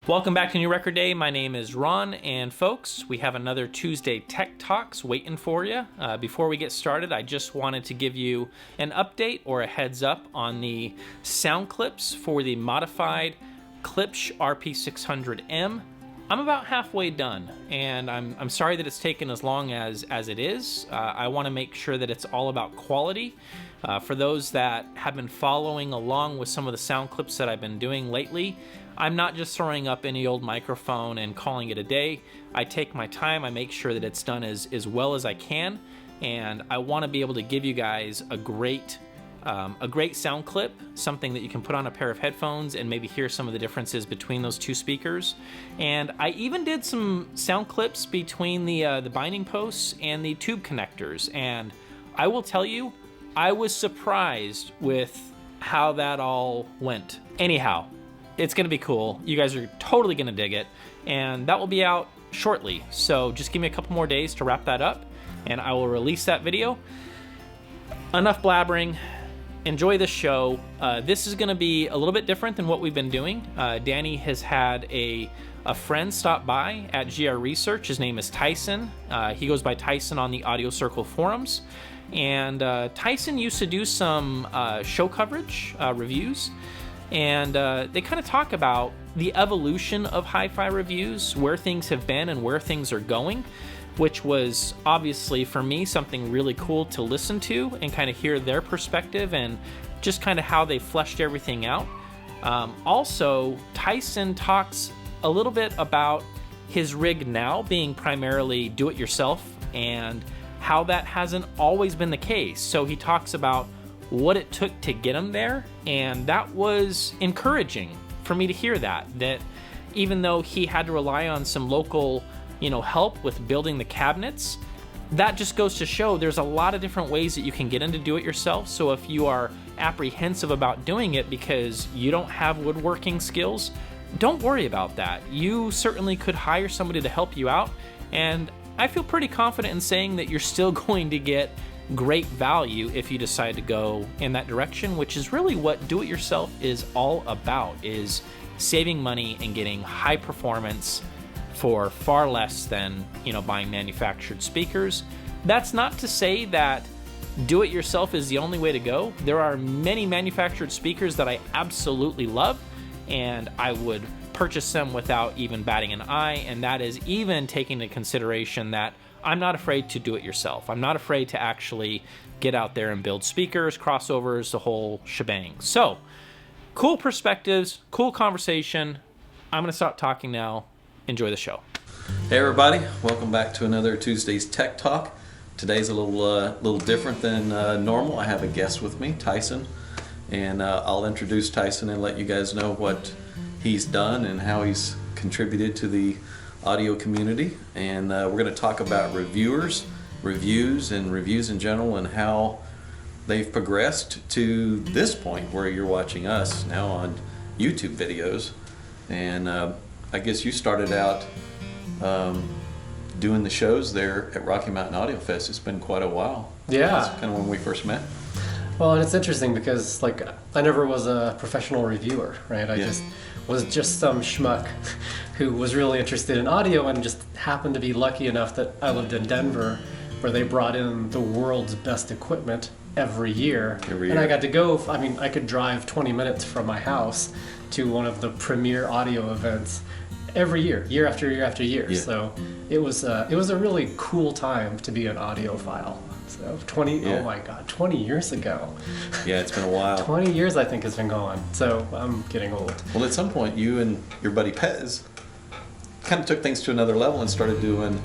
Welcome back to New Record Day. My name is Ron, and folks, we have another Tuesday Tech Talks waiting for you. Before we get started, I just wanted to give you an update or a heads up on the sound clips for the modified Klipsch RP600M. I'm about halfway done, and I'm sorry that it's taken as long as it is. I want to make sure that it's all about quality. For those that have been following along with some of the sound clips that I've been doing lately, I'm not just throwing up any old microphone and calling it a day. I take my time, I make sure that it's done as well as I can, and I want to be able to give you guys a great sound clip, something that you can put on a pair of headphones and maybe hear some of the differences between those two speakers. And I even did some sound clips between the binding posts and the tube connectors, and I will tell you, I was surprised with how that all went. Anyhow, it's going to be cool. You guys are totally going to dig it, and that will be out shortly. So just give me a couple more days to wrap that up, and I will release that video. Enough blabbering. Enjoy this show. This is going to be a little bit different than what we've been doing. Danny has had a friend stop by at GR Research. His name is Tyson. He goes by Tyson on the Audio Circle forums. And Tyson used to do some show coverage, reviews, and they kind of talk about the evolution of hi-fi reviews, where things have been and where things are going, which was obviously for me something really cool to listen to and kind of hear their perspective and just kind of how they fleshed everything out. Also, Tyson talks a little bit about his rig now being primarily do-it-yourself and how that hasn't always been the case. So he talks about what it took to get him there, and that was encouraging for me to hear that even though he had to rely on some local help with building the cabinets, that just goes to show there's a lot of different ways that you can get into do-it-yourself. So if you are apprehensive about doing it because you don't have woodworking skills, don't worry about that. You certainly could hire somebody to help you out, and I feel pretty confident in saying that you're still going to get great value if you decide to go in that direction, which is really what do-it-yourself is all about, is saving money and getting high performance for far less than buying manufactured speakers. That's not to say that do-it-yourself is the only way to go. There are many manufactured speakers that I absolutely love, and I would purchase them without even batting an eye, and that is even taking into consideration that I'm not afraid to do it yourself. I'm not afraid to actually get out there and build speakers, crossovers, the whole shebang. So, cool perspectives, cool conversation. I'm going to stop talking now. Enjoy the show. Hey everybody, welcome back to another Tuesday's Tech Talk. Today's a little different than normal. I have a guest with me, Tyson, and I'll introduce Tyson and let you guys know what he's done and how he's contributed to the audio community. And we're going to talk about reviews in general, and how they've progressed to this point where you're watching us now on YouTube videos. And I guess you started out doing the shows there at Rocky Mountain Audio Fest. It's been quite a while. Yeah. That's kind of when we first met. Well, and it's interesting because I never was a professional reviewer, right? I just was some schmuck who was really interested in audio and just happened to be lucky enough that I lived in Denver, where they brought in the world's best equipment every year. And I got to go, I could drive 20 minutes from my house to one of the premier audio events every year after year after year. Yeah. So it was a really cool time to be an audiophile. So 20 years ago. Yeah, it's been a while. 20 years I think has been going. So I'm getting old. Well, at some point you and your buddy Pez kind of took things to another level and started doing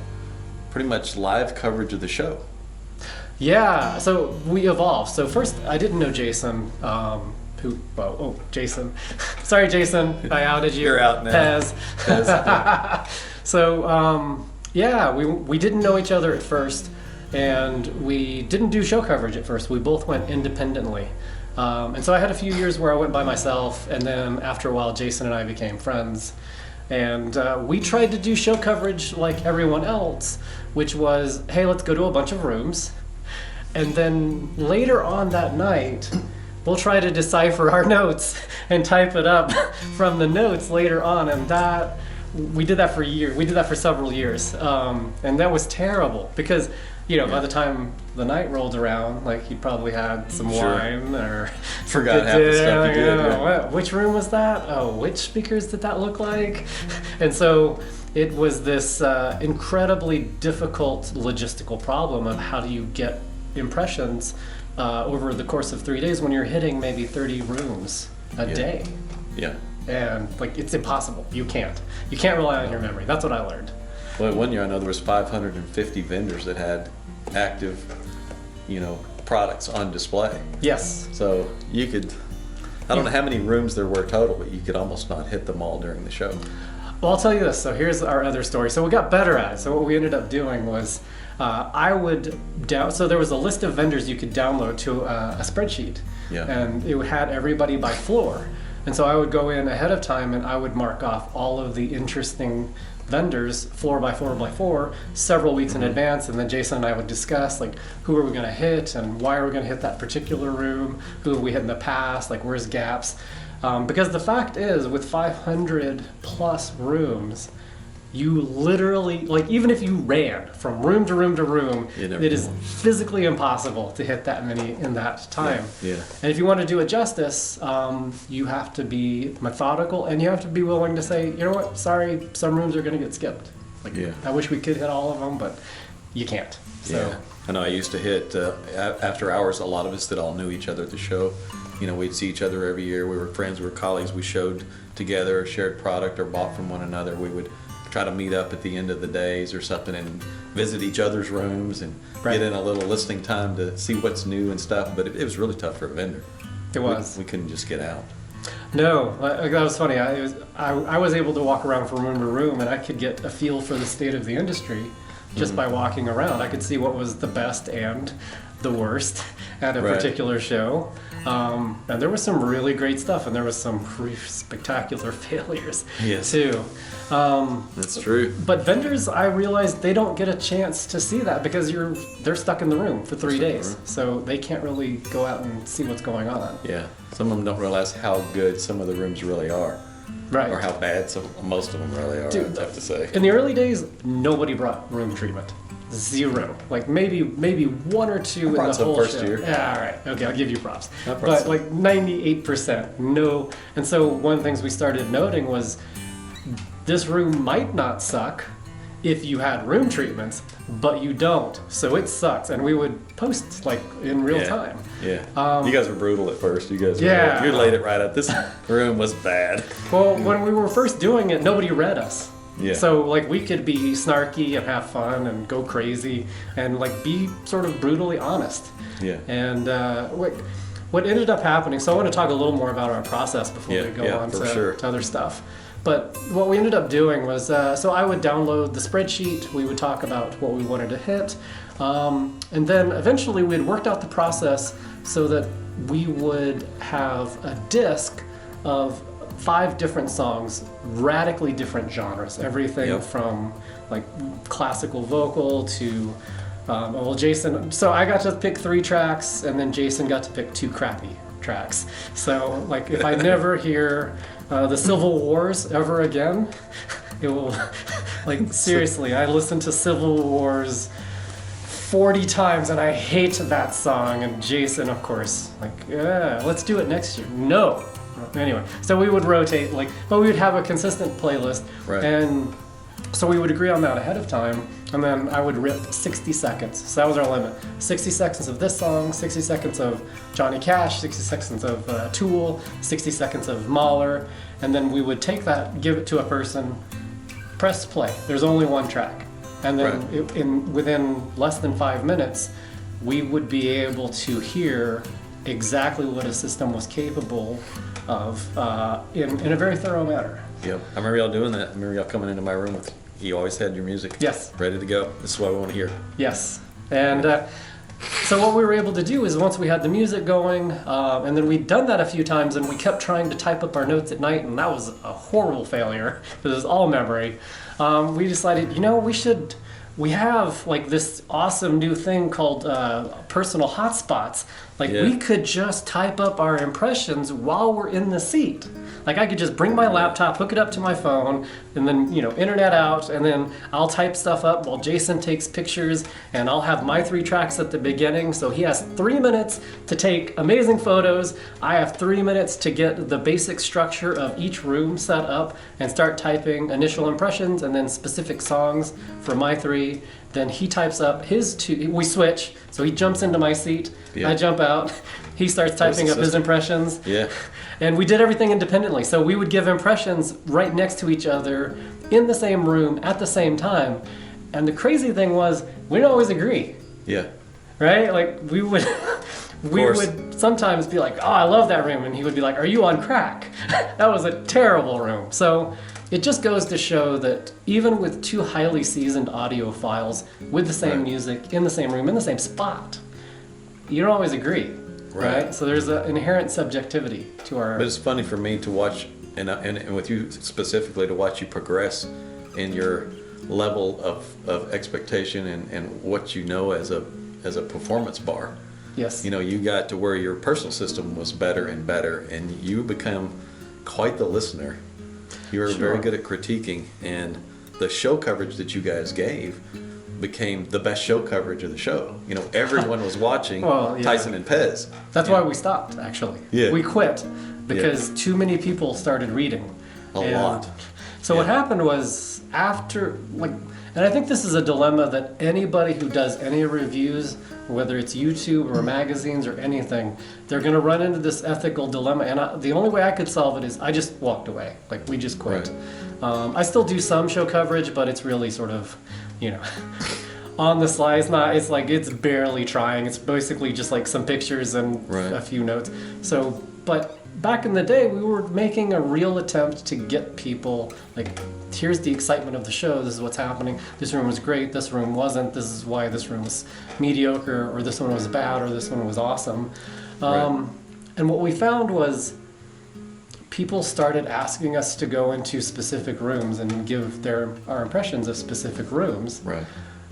pretty much live coverage of the show. Yeah, so we evolved. So first I didn't know Jason, Jason. Sorry, Jason, I outed you. You're out now. Pez. Yeah. So, we didn't know each other at first, and we didn't do show coverage at first. We both went independently. And so I had a few years where I went by myself, and then after a while, Jason and I became friends. And we tried to do show coverage like everyone else, which was, hey, let's go to a bunch of rooms. And then later on that night, we'll try to decipher our notes and type it up from the notes later on. And that, we did that for years. We did that for several years. And that was terrible because, by the time the night rolled around, like he probably had some wine or forgot half the stuff he did. Which room was that? Oh, which speakers did that look like? And so it was this incredibly difficult logistical problem of how do you get impressions over the course of 3 days when you're hitting maybe 30 rooms a day. Yeah. And like it's impossible. You can't rely on your memory. That's what I learned. Well, one year I know there was 550 vendors that had active, products on display. Yes. So you could, I don't know how many rooms there were total, but you could almost not hit them all during the show. Well, I'll tell you this. So here's our other story. So we got better at it. So what we ended up doing was so there was a list of vendors you could download to a spreadsheet. Yeah. And it had everybody by floor. And so I would go in ahead of time and I would mark off all of the interesting vendors floor by floor by floor several weeks in advance, and then Jason and I would discuss like who are we going to hit and why are we going to hit that particular room, who have we hit in the past, like where's gaps, because the fact is with 500 plus rooms, you literally, like even if you ran from room to room to room, it is physically impossible to hit that many in that time. Yeah. And if you want to do it justice, you have to be methodical and you have to be willing to say, you know what, sorry, some rooms are going to get skipped. Like, I wish we could hit all of them, but you can't. So. I know I used to hit, after hours, a lot of us that all knew each other at the show. We'd see each other every year. We were friends, we were colleagues. We showed together, shared product or bought from one another. We would try to meet up at the end of the days or something and visit each other's rooms and get in a little listening time to see what's new and stuff. But it was really tough for a vendor. It was. We couldn't just get out. No, that was funny. I was able to walk around from room to room and I could get a feel for the state of the industry just by walking around. I could see what was the best and the worst at a particular show. And there was some really great stuff, and there was some spectacular failures too. That's true. But vendors, I realized they don't get a chance to see that because they're stuck in the room for 3 days, so they can't really go out and see what's going on. Yeah, some of them don't realize how good some of the rooms really are. Right. Or how bad most of them really are, Dude, I'd have to say. In the early days, nobody brought room treatment. Zero. Like maybe one or two in the whole first show. year. Yeah, all right. Okay, I'll give you props. But like 98%, no. And so one of the things we started noting was this room might not suck if you had room treatments, but you don't. So it sucks. And we would post like in real time. Yeah. You guys were brutal at first. You guys were, you laid it right out. This room was bad. Well, when we were first doing it, nobody read us. Yeah. So like we could be snarky and have fun and go crazy and like be sort of brutally honest. Yeah. And what ended up happening, so I want to talk a little more about our process before we go on to other stuff. But what we ended up doing was, so I would download the spreadsheet, we would talk about what we wanted to hit, and then eventually we'd worked out the process so that we would have a disc of 5 different songs, radically different genres, everything from like classical vocal to, Jason, so I got to pick 3 tracks and then Jason got to pick 2 crappy tracks. So like if I never hear the Civil Wars ever again, it will, like seriously, I listened to Civil Wars 40 times and I hate that song, and Jason of course like, yeah, let's do it next year. No. Anyway, so we would rotate, but we would have a consistent playlist, and so we would agree on that ahead of time, and then I would rip 60 seconds. So that was our limit. 60 seconds of this song, 60 seconds of Johnny Cash, 60 seconds of Tool, 60 seconds of Mahler, and then we would take that, give it to a person, press play. There's only one track, and then within less than 5 minutes, we would be able to hear exactly what a system was capable of in a very thorough manner. Yep. I remember y'all doing that. I remember y'all coming into my room with, you always had your music ready to go. This is what we want to hear. Yes. And so what we were able to do is once we had the music going, and then we'd done that a few times and we kept trying to type up our notes at night, and that was a horrible failure. It was all memory. We decided, we should we have like this awesome new thing called personal hotspots. Like we could just type up our impressions while we're in the seat. Like I could just bring my laptop, hook it up to my phone, and then, internet out, and then I'll type stuff up while Jason takes pictures, and I'll have my 3 tracks at the beginning. So he has 3 minutes to take amazing photos. I have 3 minutes to get the basic structure of each room set up and start typing initial impressions and then specific songs for my 3. Then he types up his 2. We switch. So he jumps into my seat. Yeah. I jump out. He starts typing up his impressions. Yeah. And we did everything independently. So we would give impressions right next to each other in the same room at the same time. And the crazy thing was, we didn't always agree. Yeah. Right? Like we would sometimes be like, oh, I love that room. And he would be like, are you on crack? That was a terrible room. So it just goes to show that even with 2 highly seasoned audiophiles with the same music in the same room, in the same spot, you don't always agree. Right. So there's an inherent subjectivity to our. But it's funny for me to watch, and with you specifically, to watch you progress in your level of expectation and what you know as a performance bar. Yes. You got to where your personal system was better and better, and you become quite the listener. You were very good at critiquing, and the show coverage that you guys gave became the best show coverage of the show. Everyone was watching Tyson and Pez. That's why we stopped, actually. Yeah. We quit because too many people started reading. A lot. So what happened was after, and I think this is a dilemma that anybody who does any reviews, whether it's YouTube or magazines or anything, they're going to run into this ethical dilemma. And the only way I could solve it is I just walked away. We just quit. Right. I still do some show coverage, but it's really sort of, on the slide. It's barely trying. It's basically just like some pictures and a few notes. So, but back in the day, we were making a real attempt to get people, here's the excitement of the show. This is what's happening. This room was great. This room wasn't. This is why this room was mediocre, or this one was bad, or this one was awesome. And what we found was people started asking us to go into specific rooms and give our impressions of specific rooms. Right.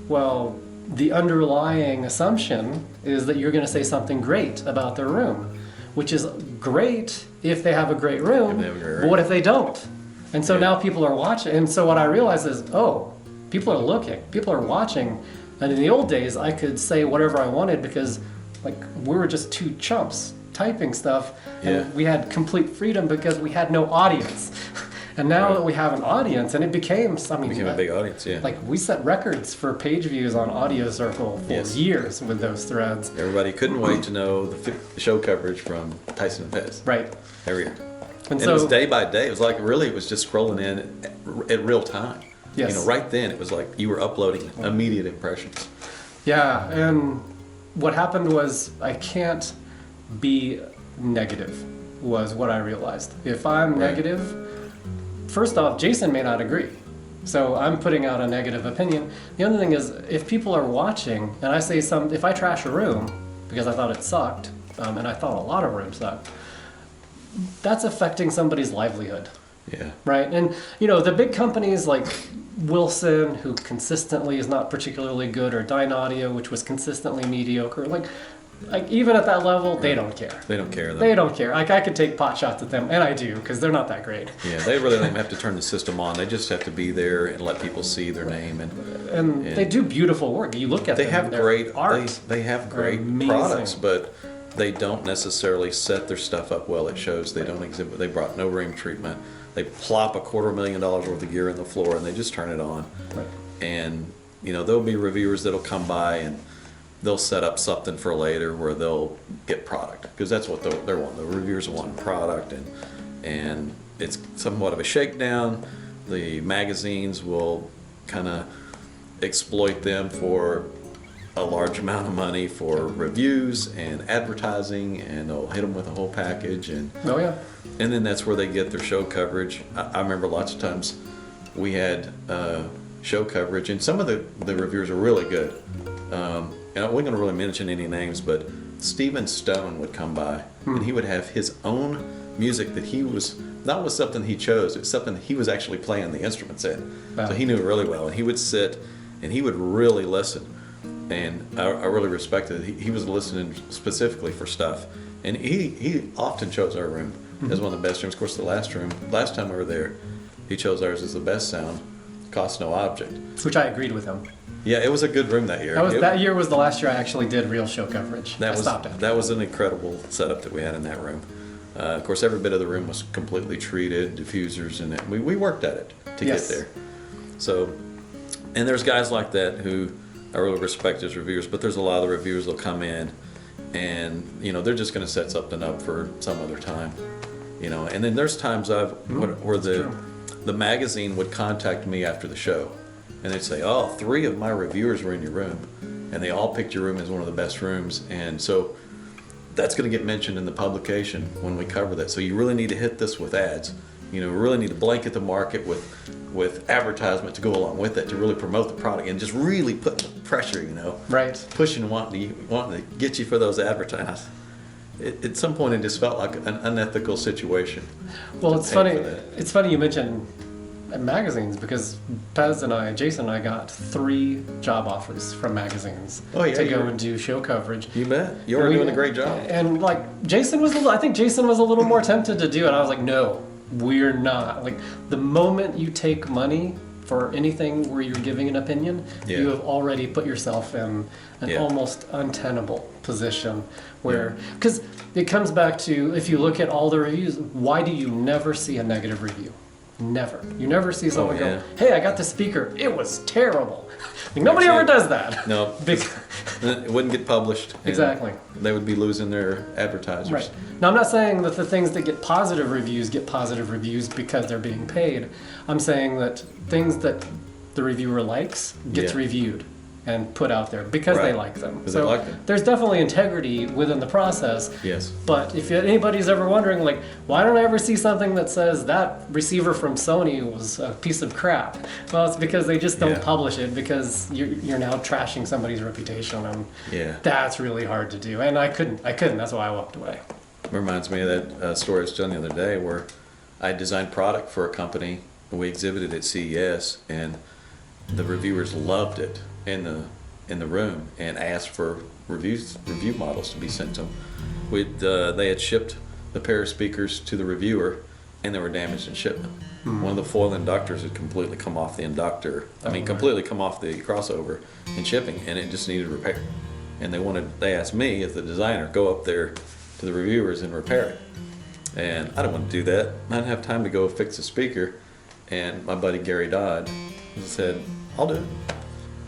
Well, the underlying assumption is that you're going to say something great about their room, which is great if they have a great room, but what if they don't? And so now people are watching, and so what I realized is, people are looking, people are watching, and in the old days, I could say whatever I wanted because, we were just 2 chumps typing stuff, and we had complete freedom because we had no audience. And now that we have an audience, and it became a big audience, we set records for page views on Audio Circle for years with those threads. Everybody couldn't wait to know the show coverage from Tyson and Pez. Right. There we go. And so, it was day by day. It was it was just scrolling in at real time. Yes. Right then, it was like you were uploading immediate impressions. Yeah, and what happened was I can't be negative, was what I realized. If I'm negative, first off, Jason may not agree. So I'm putting out a negative opinion. The other thing is, if people are watching and I say if I trash a room because I thought it sucked, and I thought a lot of rooms sucked, that's affecting somebody's livelihood. Yeah. Right? And, the big companies like Wilson, who consistently is not particularly good, or Dyn Audio, which was consistently mediocre, even at that level, they don't care. They don't care, though. They don't care. I could take pot shots at them, and I do, because they're not that great. Yeah, they really don't even have to turn the system on. They just have to be there and let people see their name. And they do beautiful work. You look at them. They have great art. They have great products, but they don't necessarily set their stuff up well. It shows they don't exhibit. They brought no room treatment. They plop $250,000 worth of gear on the floor, and they just turn it on. Right. And, there'll be reviewers that'll come by and they'll set up something for later where they'll get product, because that's what they're wanting. The reviewers want product, and it's somewhat of a shakedown. The magazines will kind of exploit them for a large amount of money for reviews and advertising, and they'll hit them with a whole package. And then that's where they get their show coverage. I remember lots of times we had show coverage, and some of the reviewers are really good. And I'm not going to really mention any names, but Stephen Stone would come by, and he would have his own music that he was, not was something he chose, it's something he was actually playing the instruments in. Wow. So he knew it really well, and he would sit and he would really listen. And I really respected it. He was listening specifically for stuff. And he often chose our room as one of the best rooms. Of course, the last time we were there, he chose ours as the best sound, cost no object. Which I agreed with him. Yeah, it was a good room that year. That year was the last year I actually did real show coverage. That was an incredible setup that we had in that room. Of course, every bit of the room was completely treated, diffusers, and we worked at it to get there. So, and there's guys like that who I really respect as reviewers, but there's a lot of the reviewers that'll come in and, they're just going to set something up for some other time, And then there's times where the magazine would contact me after the show, and they'd say, "Oh, 3 of my reviewers were in your room, and they all picked your room as one of the best rooms." And so that's going to get mentioned in the publication when we cover that. So you really need to hit this with ads. We really need to blanket the market with advertisement to go along with it to really promote the product and just really put the pressure, right, pushing wanting to get you for those advertisements. At some point, it just felt like an unethical situation. Well, it's funny. It's funny you mentioned magazines, because Jason and I got 3 job offers from magazines to go and do show coverage. You bet. You were doing a great job. And I think Jason was a little more tempted to do it. I was like, no, we're not. Like, the moment you take money for anything where you're giving an opinion, you have already put yourself in an almost untenable position where, because it comes back to, if you look at all the reviews, why do you never see a negative review? Never. You never see someone go, "Hey, I got the speaker. It was terrible." Nobody ever does that. No. It wouldn't get published. Exactly. They would be losing their advertisers. Right. Now, I'm not saying that the things that get positive reviews because they're being paid. I'm saying that things that the reviewer likes gets reviewed and put out there because they like them. So they like them. There's definitely integrity within the process. Yes. But if anybody's ever wondering, why don't I ever see something that says that receiver from Sony was a piece of crap? Well, it's because they just don't publish it, because you're now trashing somebody's reputation, and that's really hard to do. And I couldn't. That's why I walked away. It reminds me of that story I was telling the other day where I designed product for a company and we exhibited at CES, and the reviewers loved it in the room and asked for review models to be sent to them. They had shipped the pair of speakers to the reviewer, and they were damaged in shipment. One of the foil inductors had completely come off the inductor. Completely come off the crossover in shipping, and it just needed repair. And they asked me as the designer, go up there to the reviewers and repair it. And I didn't want to do that. I didn't have time to go fix the speaker. And my buddy Gary Dodd said, "I'll do it."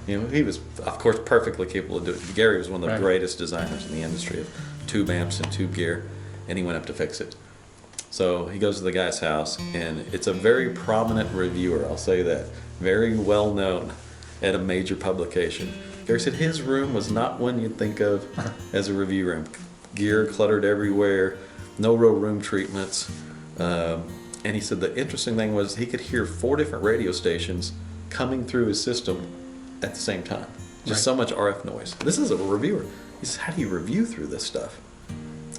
He was, of course, perfectly capable of doing it. Gary was one of the greatest designers in the industry of tube amps and tube gear, and he went up to fix it. So he goes to the guy's house, and it's a very prominent reviewer, I'll say that, very well known at a major publication. Gary said his room was not one you'd think of as a review room. Gear cluttered everywhere, no real room treatments. And he said the interesting thing was he could hear 4 different radio stations coming through his system at the same time. Just so much RF noise. This is a reviewer. He says, "How do you review through this stuff?"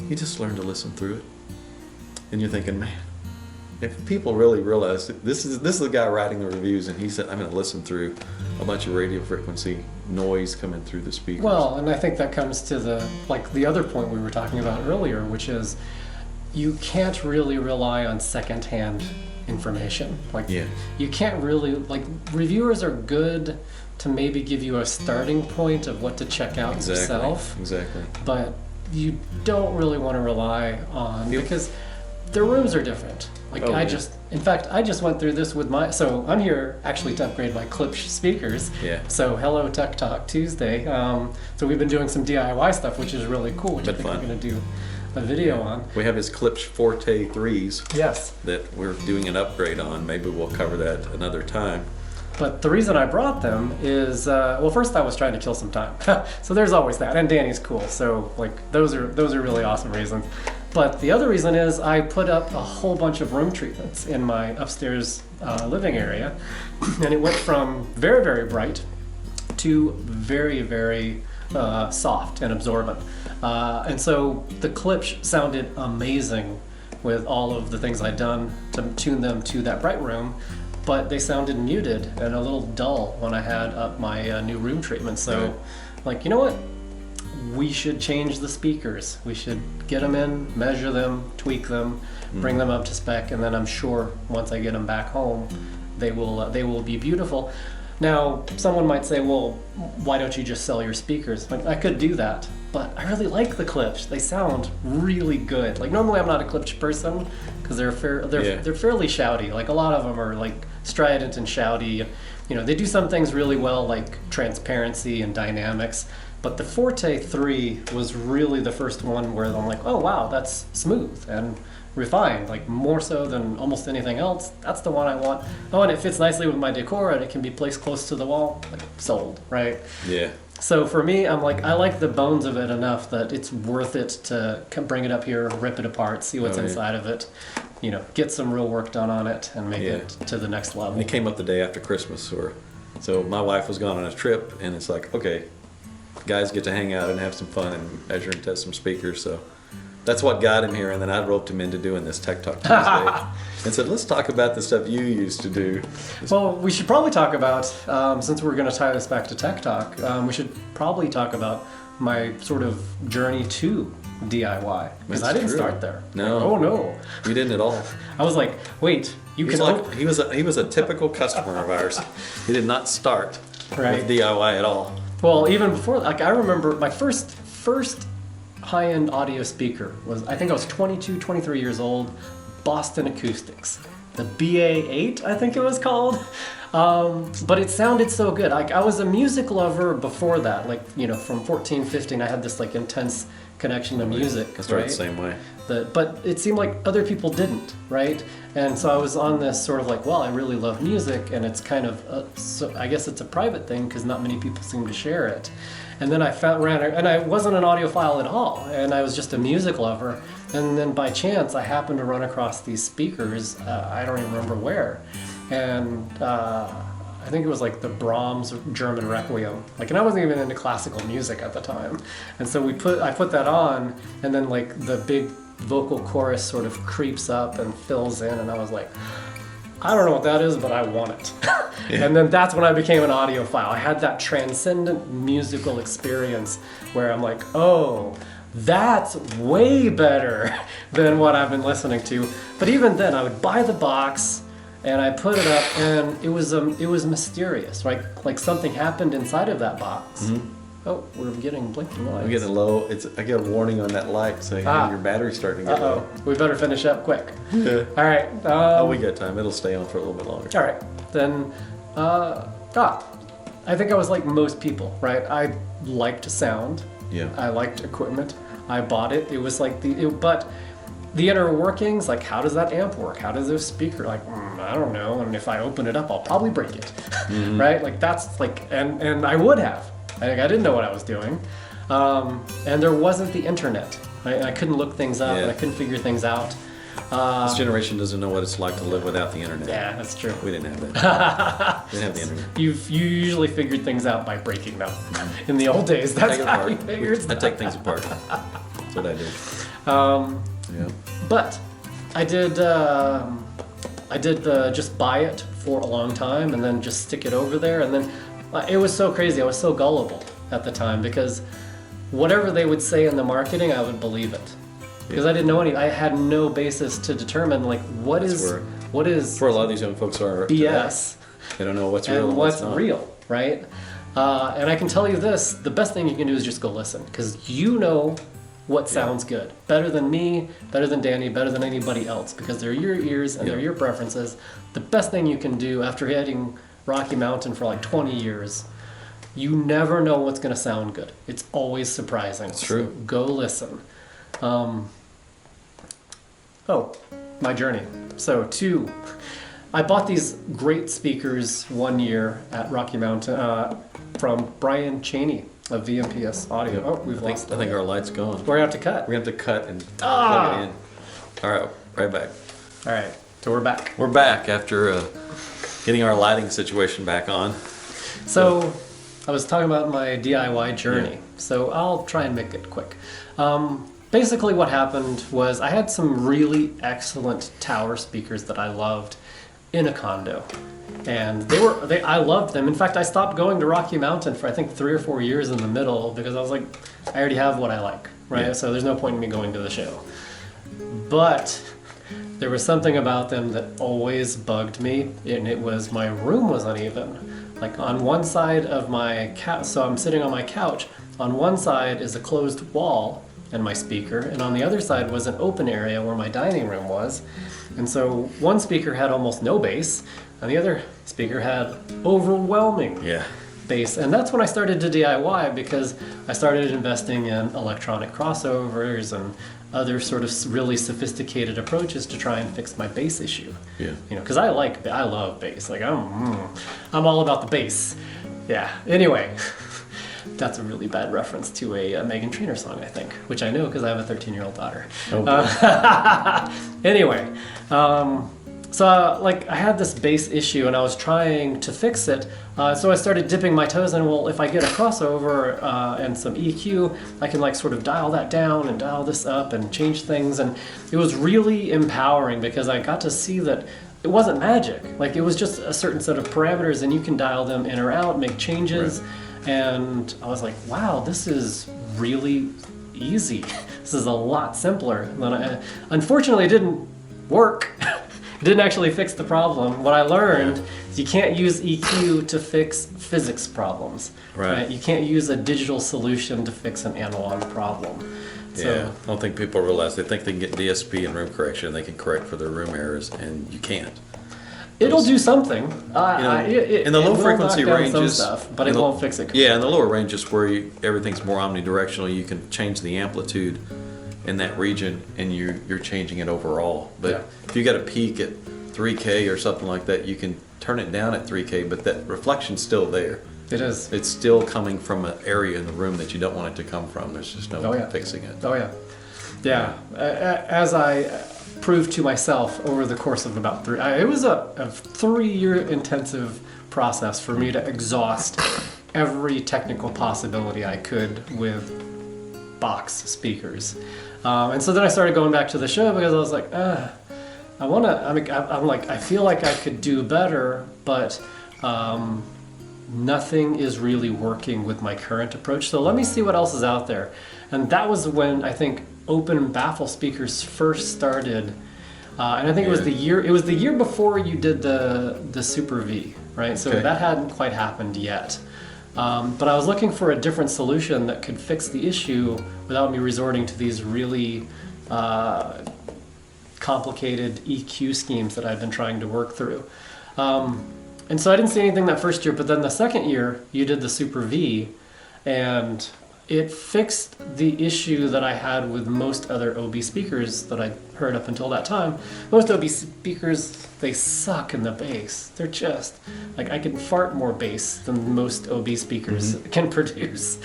He just learned to listen through it. And you're thinking, man, if people really realize this is the guy writing the reviews, and he said, "I'm going to listen through a bunch of radio frequency noise coming through the speakers." Well, and I think that comes to the other point we were talking about earlier, which is you can't really rely on secondhand information. You can't really, reviewers are good to maybe give you a starting point of what to check out yourself. Exactly. But you don't really want to rely on, because their rooms are different. I just went through this with so I'm here actually to upgrade my Klipsch speakers. Yeah. So hello Tech Talk Tuesday. So we've been doing some DIY stuff, which is really cool, which I think we're going to do a video on. We have his Klipsch Forte 3s. Yes. That we're doing an upgrade on. Maybe we'll cover that another time. But the reason I brought them is, first I was trying to kill some time. So there's always that, and Danny's cool. So those are really awesome reasons. But the other reason is I put up a whole bunch of room treatments in my upstairs living area, and it went from very, very bright to very, very soft and absorbent. And so the Klipsch sounded amazing with all of the things I'd done to tune them to that bright room. but they sounded muted and a little dull when I had up my new room treatment. So, Right. like, you know what? We should change the speakers. We should get them in, measure them, tweak them, bring them up to spec, and then I'm sure once I get them back home, they will be beautiful. Now, someone might say, well, why don't you just sell your speakers? Like, I could do that, but I really like the Klipsch. They sound really good. Like, normally I'm not a Klipsch person because they're fairly shouty. Like, a lot of them are like strident and shouty. You know, they do some things really well, like transparency and dynamics. But the Forte 3 was really the first one where I'm like, oh wow, that's smooth and refined, like more so than almost anything else. That's the one I want. Oh, and it fits nicely with my decor and it can be placed close to the wall. Like, sold, right? Yeah. So for me, I'm like, I like the bones of it enough that it's worth it to bring it up here, rip it apart, see what's inside of it, you know, get some real work done on it and make it to the next level. And it came up the day after Christmas, so my wife was gone on a trip, and it's like, okay, guys get to hang out and have some fun and measure and test some speakers. So that's what got him here, and then I roped him into doing this Tech Talk Tuesday and said, let's talk about the stuff you used to do. Well, we should probably talk about, since we're going to tie this back to Tech Talk, we should probably talk about my sort of journey to DIY, because I didn't start there. No. Oh no. We didn't at all. I was like, wait, you can He was a typical customer of ours. He did not start with DIY at all. Well, even before, like, I remember my first high-end audio speaker was, I think I was 22, 23 years old, Boston Acoustics. The BA8, I think it was called. But it sounded so good. I was a music lover before that. Like, you know, from 14, 15, I had this like intense connection to music. I started the same way. But it seemed like other people didn't, right? And so I was on this sort of like, well, I really love music, and it's kind of, so I guess it's a private thing because not many people seem to share it. And then I and I wasn't an audiophile at all, and I was just a music lover. And then by chance, I happened to run across these speakers. I don't even remember where, and I think it was like the Brahms German Requiem. Like, and I wasn't even into classical music at the time. And so I put that on, and then like the big vocal chorus sort of creeps up and fills in, and I was like, I don't know what that is, but I want it. And then that's when I became an audiophile. I had that transcendent musical experience where I'm like, oh, that's way better than what I've been listening to. But even then, I would buy the box and I put it up, and it was mysterious, right? Like something happened inside of that box. Mm-hmm. Oh, we're getting blinking lights. I'm getting low. I get a warning on that light saying your battery's starting to get low. We better finish up quick. Yeah. All right. We got time. It'll stay on for a little bit longer. All right. Then, I think I was like most people, right? I liked sound. Yeah. I liked equipment. I bought it. It was like but the inner workings, like how does that amp work? How does this speaker, like, I don't know. And if I open it up, I'll probably break it, right? Like that's like, and I would have. I didn't know what I was doing. And there wasn't the internet. Right? I couldn't look things up, and I couldn't figure things out. This generation doesn't know what it's like to live without the internet. Yeah, that's true. We didn't have that. We didn't have the internet. You usually figured things out by breaking them. In the old days, that's how you figured stuff. I take things apart. That's what I do. Yeah. But I did just buy it for a long time and then just stick it over there, and then it was so crazy. I was so gullible at the time because whatever they would say in the marketing, I would believe it. Because I didn't know I had no basis to determine like what is for a lot of these young folks are BS. They don't know what's real and what's not real, right? And I can tell you this: the best thing you can do is just go listen, because you know what sounds good, better than me, better than Danny, better than anybody else, because they're your ears and they're your preferences. The best thing you can do after hitting Rocky Mountain for like 20 years, you never know what's going to sound good. It's always surprising. It's true. So go listen. My journey. So I bought these great speakers one year at Rocky Mountain from Brian Cheney of VMPS Audio. Oh, we've lost it. I think our light's gone. We're going to have to cut. We're going to have to cut and plug it in. All right, right back. All right, so we're back. We're back after getting our lighting situation back on. So I was talking about my DIY journey, so I'll try and make it quick. Basically what happened was I had some really excellent tower speakers that I loved, in a condo. And I loved them. In fact, I stopped going to Rocky Mountain for I think 3 or 4 years in the middle because I was like, I already have what I like, right? Yeah. So there's no point in me going to the show. But there was something about them that always bugged me, and it was my room was uneven. Like on one side of my couch, so I'm sitting on my couch, on one side is a closed wall and my speaker, and on the other side was an open area where my dining room was. And so one speaker had almost no bass, and the other speaker had overwhelming bass. And that's when I started to DIY, because I started investing in electronic crossovers and other sort of really sophisticated approaches to try and fix my bass issue. Yeah. You know, because I love bass. Like I'm all about the bass. Yeah. Anyway, that's a really bad reference to a Meghan Trainor song, I think, which I know because I have a 13-year-old daughter. Oh, anyway, so like I had this bass issue and I was trying to fix it. So I started dipping my toes in, well, if I get a crossover and some EQ, I can like sort of dial that down and dial this up and change things. And it was really empowering because I got to see that it wasn't magic. Like it was just a certain set of parameters and you can dial them in or out, make changes. Right. And I was like, wow, this is really easy. This is a lot simpler. Unfortunately, it didn't work. It didn't actually fix the problem. What I learned is you can't use EQ to fix physics problems. Right. You can't use a digital solution to fix an analog problem. So, I don't think people realize. They think they can get DSP and room correction. They can correct for their room errors, and you can't. It'll do something. In the low frequency ranges, stuff, but it won't fix it. Yeah, in the lower ranges where everything's more omnidirectional, you can change the amplitude in that region, and you're changing it overall. But if you got a peak at 3K or something like that, you can turn it down at 3K, but that reflection's still there. It is. It's still coming from an area in the room that you don't want it to come from. There's just no fixing it. Oh yeah, yeah. As I proved to myself over the course of about it was a 3-year intensive process for me to exhaust every technical possibility I could with box speakers. And so then I started going back to the show because I was like, I feel like I could do better, but nothing is really working with my current approach. So let me see what else is out there. And that was when I think open baffle speakers first started. And I think it was the year before you did the Super V, right? So that hadn't quite happened yet. But I was looking for a different solution that could fix the issue without me resorting to these really complicated EQ schemes that I've been trying to work through. And so I didn't see anything that first year, but then the second year you did the Super V, and it fixed the issue that I had with most other OB speakers that I heard up until that time. Most OB speakers, they suck in the bass. They're just, like, I can fart more bass than most OB speakers can produce.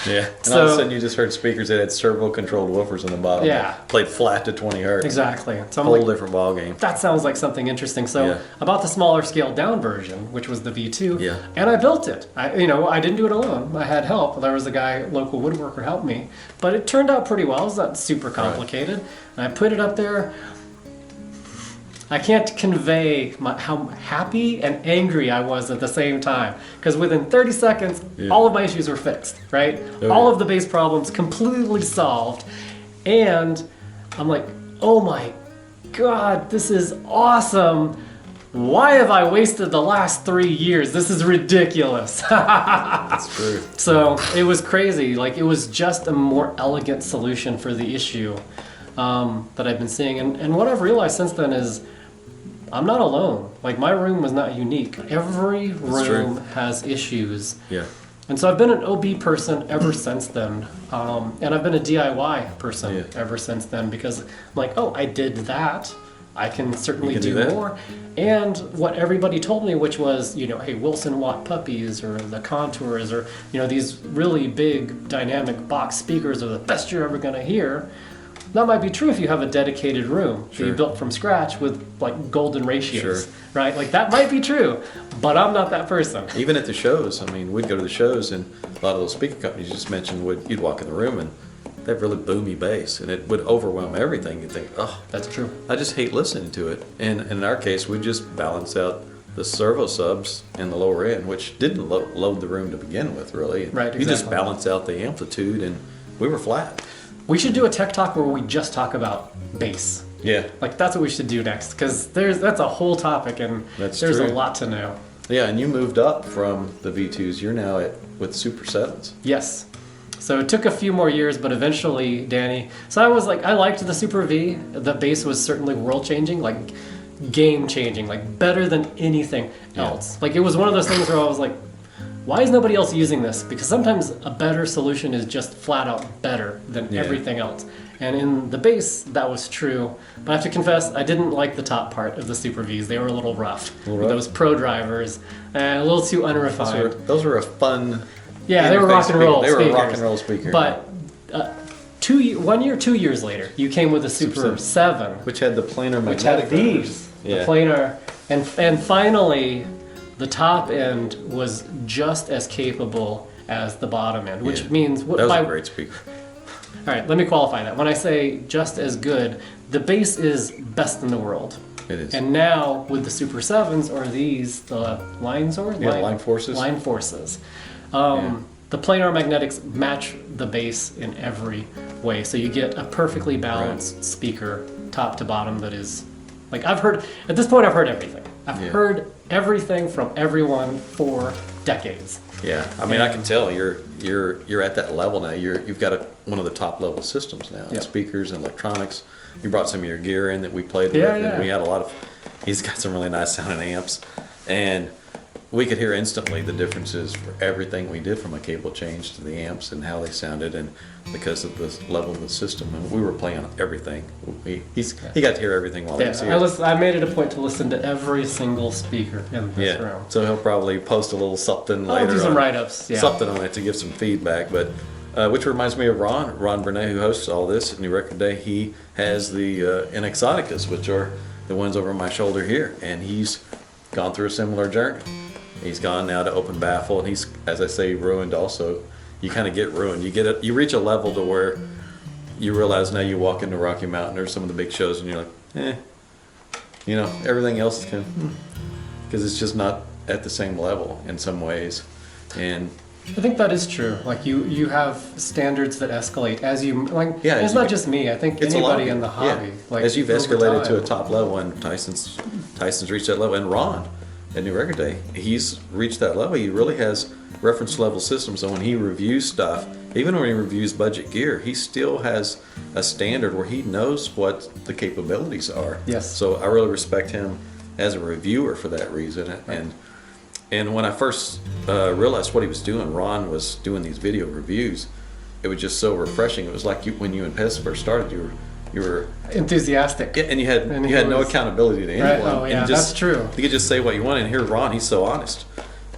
Yeah, and all of a sudden you just heard speakers that had servo-controlled woofers in the bottom. Yeah. Played flat to 20 hertz. Exactly. So I'm Whole different ballgame. That sounds like something interesting. So I bought the smaller scaled down version, which was the V2, and I built it. I didn't do it alone. I had help. There was a guy, local woodworker, helped me. But it turned out pretty well. It's not super complicated. Right. And I put it up there. I can't convey how happy and angry I was at the same time. Because within 30 seconds, all of my issues were fixed, right? All of the bass problems completely solved. And I'm like, oh my God, this is awesome. Why have I wasted the last 3 years? This is ridiculous. That's true. So it was crazy. Like, it was just a more elegant solution for the issue that I've been seeing. And what I've realized since then is I'm not alone. Like, my room was not unique. Every room has issues. Yeah. And so I've been an OB person ever since then. And I've been a DIY person ever since then, because I'm like, oh, I did that. I can certainly do more. And what everybody told me, which was, hey, Wilson Watt puppies or the Contours or, these really big dynamic box speakers are the best you're ever going to hear. That might be true if you have a dedicated room that you built from scratch with like golden ratios, right? Like, that might be true, but I'm not that person. Even at the shows, I mean, we'd go to the shows and a lot of those speaker companies you just mentioned, you'd walk in the room and they have really boomy bass, and it would overwhelm everything. You'd think, oh, That's true. I just hate listening to it. And in our case, we just balance out the servo subs in the lower end, which didn't load the room to begin with, really. Right, You just exactly. balance out the amplitude, and we were flat. We should do a tech talk where we just talk about bass. Yeah. Like that's what we should do next, because that's a whole topic, and That's there's true. a lot to know. Yeah, and you moved up from the V2s. You're now with Super 7s. Yes. So it took a few more years, but eventually, Danny. So I liked the Super V. The bass was certainly world changing, like game changing, like better than anything else. Like it was one of those things where I was like, why is nobody else using this? Because sometimes a better solution is just flat out better than everything else. And in the bass, that was true. But I have to confess, I didn't like the top part of the Super Vs. They were a little rough. Those pro drivers, and a little too unrefined. Those were a fun. Yeah, they were rock and roll. They were a speakers. rock and roll speaker. But 2 years later, you came with a Super 7, which had the planar which magnetic had these, drivers. the planar, and finally, the top end was just as capable as the bottom end, which means that was a great speaker. All right, let me qualify that. When I say just as good, the bass is best in the world. It is. And now with the Super 7s, or these, the line forces. Line forces. The planar magnetics match the bass in every way. So you get a perfectly balanced speaker, top to bottom, that is, like at this point I've heard everything. I've heard everything from everyone for decades. Yeah, I mean, I can tell you're at that level now. You've got one of the top level systems now. Speakers and electronics. You brought some of your gear in that we played with, and we had a lot of. He's got some really nice sounding amps, and we could hear instantly the differences for everything we did, from a cable change to the amps and how they sounded, and because of the level of the system, and we were playing on everything. He got to hear everything while he was here. I made it a point to listen to every single speaker in this room. So he'll probably post a little something later. I'll do some write-ups. Yeah. Something on it to give some feedback, but which reminds me of Ron Burnett, who hosts all this at New Record Day. He has the NXonicas, which are the ones over my shoulder here, and he's gone through a similar journey. He's gone now to open baffle, and he's, as I say, ruined also. You kind of get ruined. You reach a level to where you realize now you walk into Rocky Mountain or some of the big shows, and you're like, everything else is kind of, because it's just not at the same level in some ways. And I think that is true. Like you have standards that escalate as you like. Yeah, it's not just me. I think anybody in the hobby. Yeah. Like as you've escalated to a top level, and Tyson's reached that level, and Ron at New Record Day, he's reached that level. He really has reference level systems, so when he reviews stuff, even when he reviews budget gear, he still has a standard where he knows what the capabilities are. Yes. So I really respect him as a reviewer for that reason. And when I first realized what he was doing, Ron was doing these video reviews. It was just so refreshing. It was like when you and Pez first started, you were enthusiastic. Yeah, and you had no accountability to anyone. Right. Oh yeah, and that's true. You could just say what you want, and here Ron, he's so honest,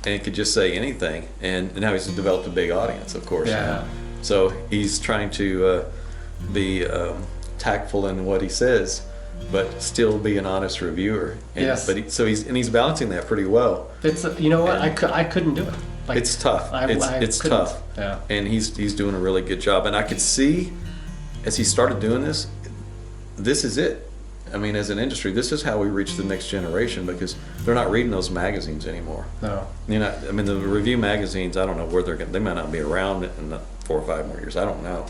and could just say anything. And now he's developed a big audience, of course. Yeah. So he's trying to be tactful in what he says, but still be an honest reviewer. And, yes. But he's balancing that pretty well. It's you know what, I couldn't do it. Like, it's tough. It's tough. Yeah. And he's doing a really good job. And I could see as he started doing this, this is it. I mean, as an industry, this is how we reach the next generation, because they're not reading those magazines anymore. No. I mean, the review magazines, I don't know where they might not be around in 4 or 5 more years. I don't know.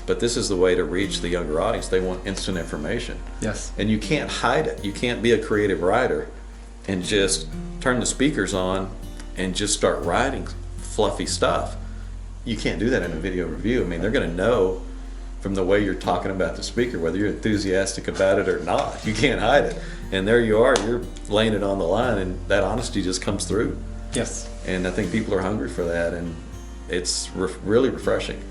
But this is the way to reach the younger audience. They want instant information. Yes. And you can't hide it. You can't be a creative writer and just turn the speakers on and just start writing fluffy stuff. You can't do that in a video review. I mean, they're going to know from the way you're talking about the speaker, whether you're enthusiastic about it or not. You can't hide it. And there you are, you're laying it on the line, and that honesty just comes through. Yes. And I think people are hungry for that, and it's really refreshing.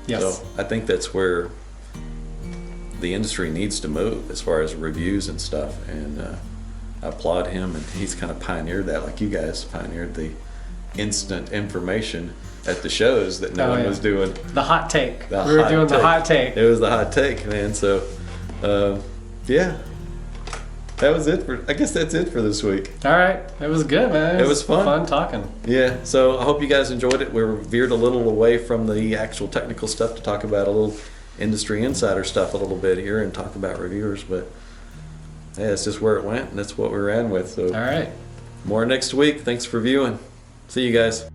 Yes. So I think that's where the industry needs to move as far as reviews and stuff. And I applaud him, and he's kind of pioneered that, like you guys pioneered the instant information at the shows that no one was doing. The hot take. We were doing the hot take. It was the hot take, man. So, yeah. that was it for. I guess that's it for this week. All right, it was good, man. It was fun. Fun talking. Yeah. So I hope you guys enjoyed it. We veered a little away from the actual technical stuff to talk about a little industry insider stuff a little bit here and talk about reviewers. But yeah, it's just where it went, and that's what we ran with. So All right. more next week. Thanks for viewing. See you guys.